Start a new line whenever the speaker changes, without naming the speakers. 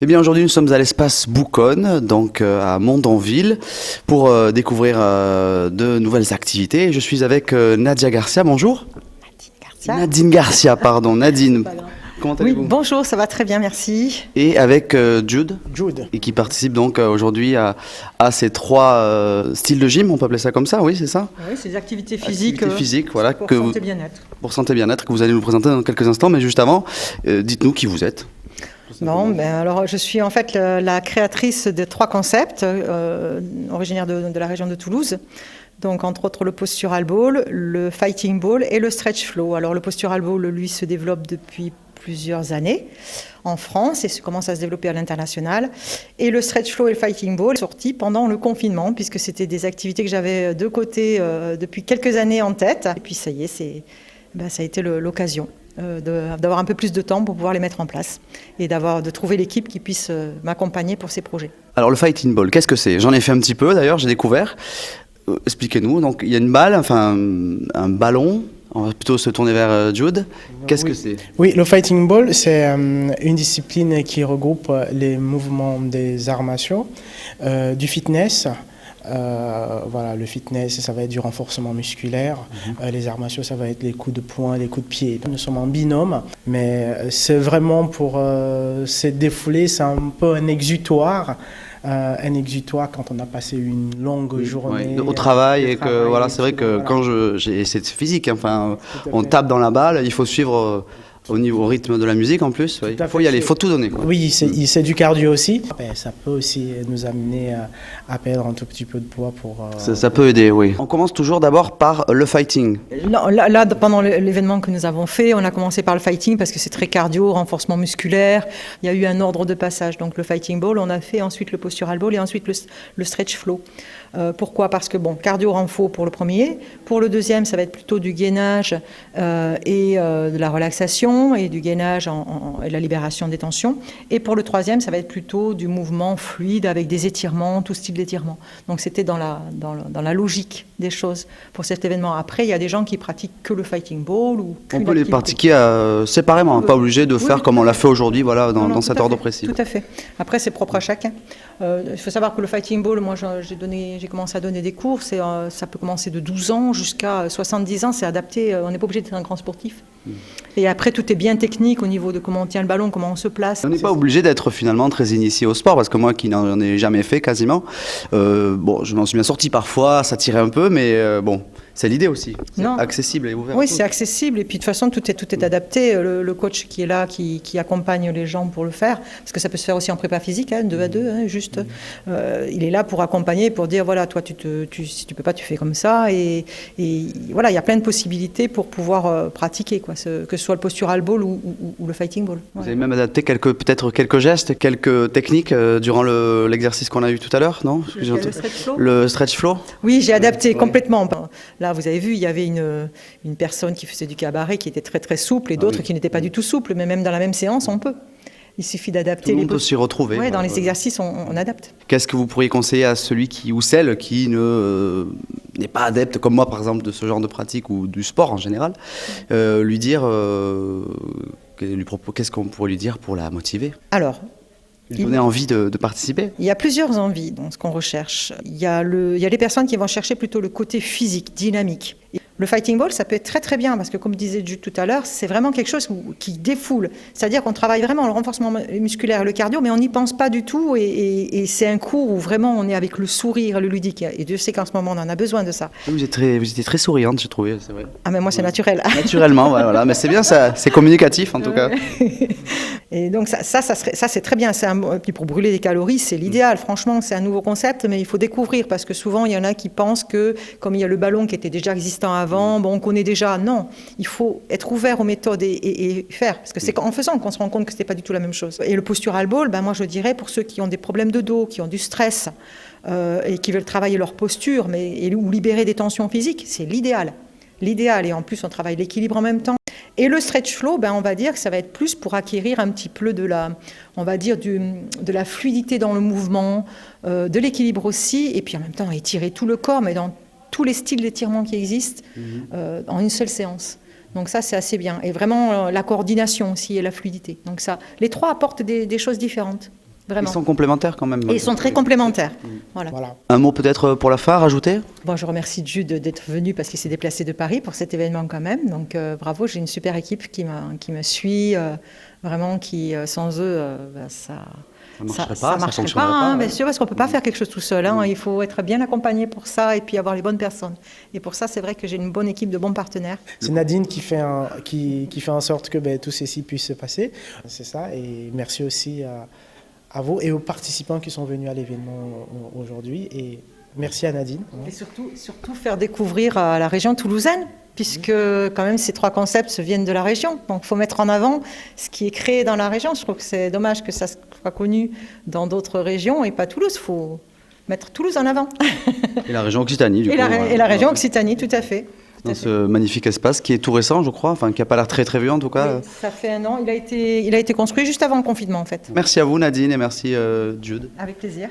Eh bien, aujourd'hui, nous sommes à l'espace Bouconne, donc à Mondonville, pour découvrir de nouvelles activités. Je suis avec Nadia Garcia. Bonjour.
Garcia.
Nadine Garcia, pardon. Nadine, comment
Oui,
allez-vous?
bonjour, ça va très bien, merci.
Et avec Jude,
Jude.
et qui participe donc aujourd'hui à ces trois styles de gym, on peut appeler ça comme ça, oui, c'est ça?
Oui, c'est des activités physiques.
Activités physiques, voilà,
pour
que vous-
santé bien-être.
pour santé bien-être, que vous allez nous présenter dans quelques instants. Mais juste avant, dites-nous qui vous êtes.
Bon, ben alors je suis en fait la créatrice de trois concepts originaires de la région de Toulouse. Donc, entre autres, le postural ball, le fighting ball et le stretch flow. Alors, le postural ball, lui, se développe depuis plusieurs années en France et commence à se développer à l'international. Et le stretch flow et le fighting ball sont sortis pendant le confinement, puisque c'était des activités que j'avais de côté depuis quelques années en tête. Et puis, ça y est, ça a été l'occasion d'avoir un peu plus de temps pour pouvoir les mettre en place et de trouver l'équipe qui puisse m'accompagner pour ces projets.
Alors, le fighting ball, qu'est-ce que c'est? J'en ai fait un petit peu, d'ailleurs, j'ai découvert. Expliquez-nous. Donc, il y a une balle, enfin un ballon. On va plutôt se tourner vers Jude. Qu'est-ce que c'est?
Oui, le fighting ball, c'est une discipline qui regroupe les mouvements des arts martiaux, du fitness. Voilà, le fitness, ça va être du renforcement musculaire. Les arts martiaux, ça va être les coups de poing, les coups de pied. Nous sommes en binôme, mais c'est vraiment pour se défouler, c'est un peu un exutoire. Un exutoire quand on a passé une longue journée
Oui, au travail et que voilà, c'est vrai que quand c'est physique, hein, enfin, on tape dans la balle, il faut suivre au rythme de la musique en plus. Ouais. Il faut y aller, il faut tout donner, quoi.
Oui, c'est du cardio aussi. Ça peut aussi nous amener à perdre un tout petit peu de poids pour.
Ça peut aider, oui. On commence toujours d'abord par le fighting.
Là, pendant l'événement que nous avons fait, on a commencé par le fighting parce que c'est très cardio, renforcement musculaire. Il y a eu un ordre de passage. Donc le fighting ball, on a fait ensuite le postural ball et ensuite le stretch flow. Pourquoi? Parce que cardio renfo pour le premier. Pour le deuxième, ça va être plutôt du gainage et de la relaxation et du gainage et de la libération des tensions. Et pour le troisième, ça va être plutôt du mouvement fluide avec des étirements, tout style d'étirement. Donc c'était dans la logique des choses pour cet événement. Après, il y a des gens qui pratiquent que le fighting ball ou
on peut les pratiquer séparément, pas obligé de faire comme on l'a fait aujourd'hui, voilà, dans cet ordre précis.
Tout à fait. Après, c'est propre à chacun. Il faut savoir que le fighting ball, moi j'ai commencé à donner des cours, ça peut commencer de 12 ans jusqu'à 70 ans, c'est adapté, on n'est pas obligé d'être un grand sportif. Et après, tout est bien technique au niveau de comment on tient le ballon, comment on se place.
On n'est pas obligé d'être finalement très initié au sport, parce que moi qui n'en ai jamais fait quasiment, je m'en suis bien sorti parfois, ça tirait un peu, mais bon, c'est l'idée aussi. C'est accessible et ouvert.
Oui, c'est accessible, et puis de toute façon, tout est adapté. Le coach qui est là, qui accompagne les gens pour le faire, parce que ça peut se faire aussi en prépa physique, 2 à 2, juste. Il est là pour accompagner, pour dire, voilà, toi, si tu peux pas, tu fais comme ça, et voilà, il y a plein de possibilités pour pouvoir pratiquer, quoi, que ce soit le postural ball ou le fighting ball.
Vous avez même adapté peut-être quelques gestes, quelques techniques durant l'exercice qu'on a eu tout à l'heure, non?
Le stretch flow.
Le stretch flow.
Oui, j'ai adapté complètement. Là, vous avez vu, il y avait une personne qui faisait du cabaret qui était très très souple et d'autres qui n'étaient pas du tout souples, mais même dans la même séance, on peut. Il suffit d'adapter.
Tout le monde peut s'y retrouver.
Oui, dans les exercices, on adapte.
Qu'est-ce que vous pourriez conseiller à celui ou celle qui n'est pas adepte, comme moi par exemple, de ce genre de pratique ou du sport en général, lui dire, qu'est-ce qu'on pourrait lui dire pour la motiver?
Alors,
lui donner envie de participer?
Il y a plusieurs envies dans ce qu'on recherche. Il y a les personnes qui vont chercher plutôt le côté physique, dynamique. Le fighting ball, ça peut être très très bien parce que comme disait Jude tout à l'heure, c'est vraiment quelque chose qui défoule. C'est-à-dire qu'on travaille vraiment le renforcement musculaire et le cardio, mais on n'y pense pas du tout et c'est un cours où vraiment on est avec le sourire, le ludique. Et Dieu sait qu'en ce moment on en a besoin de ça.
Vous étiez très souriante, j'ai trouvé, c'est vrai.
Ah mais moi c'est naturel.
Naturellement, voilà. Mais c'est bien, ça, c'est communicatif en tout cas.
Et donc ça c'est très bien. Puis pour brûler des calories, c'est l'idéal. Franchement, c'est un nouveau concept, mais il faut découvrir parce que souvent il y en a qui pensent que comme il y a le ballon qui était déjà existant avant, on connaît déjà. Non, il faut être ouvert aux méthodes et faire. Parce que c'est en faisant qu'on se rend compte que ce n'est pas du tout la même chose. Et le postural ball, moi je dirais pour ceux qui ont des problèmes de dos, qui ont du stress et qui veulent travailler leur posture ou libérer des tensions physiques, c'est l'idéal. L'idéal, et en plus on travaille l'équilibre en même temps. Et le stretch flow, on va dire que ça va être plus pour acquérir un petit peu de la fluidité dans le mouvement, de l'équilibre aussi, et puis en même temps étirer tout le corps, mais dans tous les styles d'étirement qui existent en une seule séance. Donc ça, c'est assez bien. Et vraiment, la coordination aussi et la fluidité. Donc ça, les trois apportent des choses différentes. Vraiment.
Ils sont complémentaires quand même.
Et ils sont très complémentaires. Voilà.
Voilà.
Un mot peut-être pour la fin à rajouter?
Bon, je remercie Jude d'être venu parce qu'il s'est déplacé de Paris pour cet événement quand même. Donc bravo, j'ai une super équipe qui me suit, vraiment qui sans eux, ça marcherait pas, hein, bien sûr, parce qu'on peut pas faire quelque chose tout seul. Hein. Il faut être bien accompagné pour ça et puis avoir les bonnes personnes. Et pour ça, c'est vrai que j'ai une bonne équipe de bons partenaires.
C'est Nadine qui fait en sorte que tout ceci puisse se passer. C'est ça. Et merci aussi à vous et aux participants qui sont venus à l'événement aujourd'hui. Et merci à Nadine.
Et surtout faire découvrir à la région toulousaine, puisque quand même ces 3 concepts viennent de la région. Donc il faut mettre en avant ce qui est créé dans la région. Je trouve que c'est dommage que ça soit connu dans d'autres régions et pas Toulouse. Il faut mettre Toulouse en avant.
Et la région Occitanie, du coup.
Et la région Occitanie, tout à fait.
Dans ce magnifique espace qui est tout récent, je crois, enfin qui n'a pas l'air très très vieux en tout cas.
Oui, ça fait 1 an. Il a été construit juste avant le confinement en fait.
Merci à vous Nadine et merci Jude.
Avec plaisir.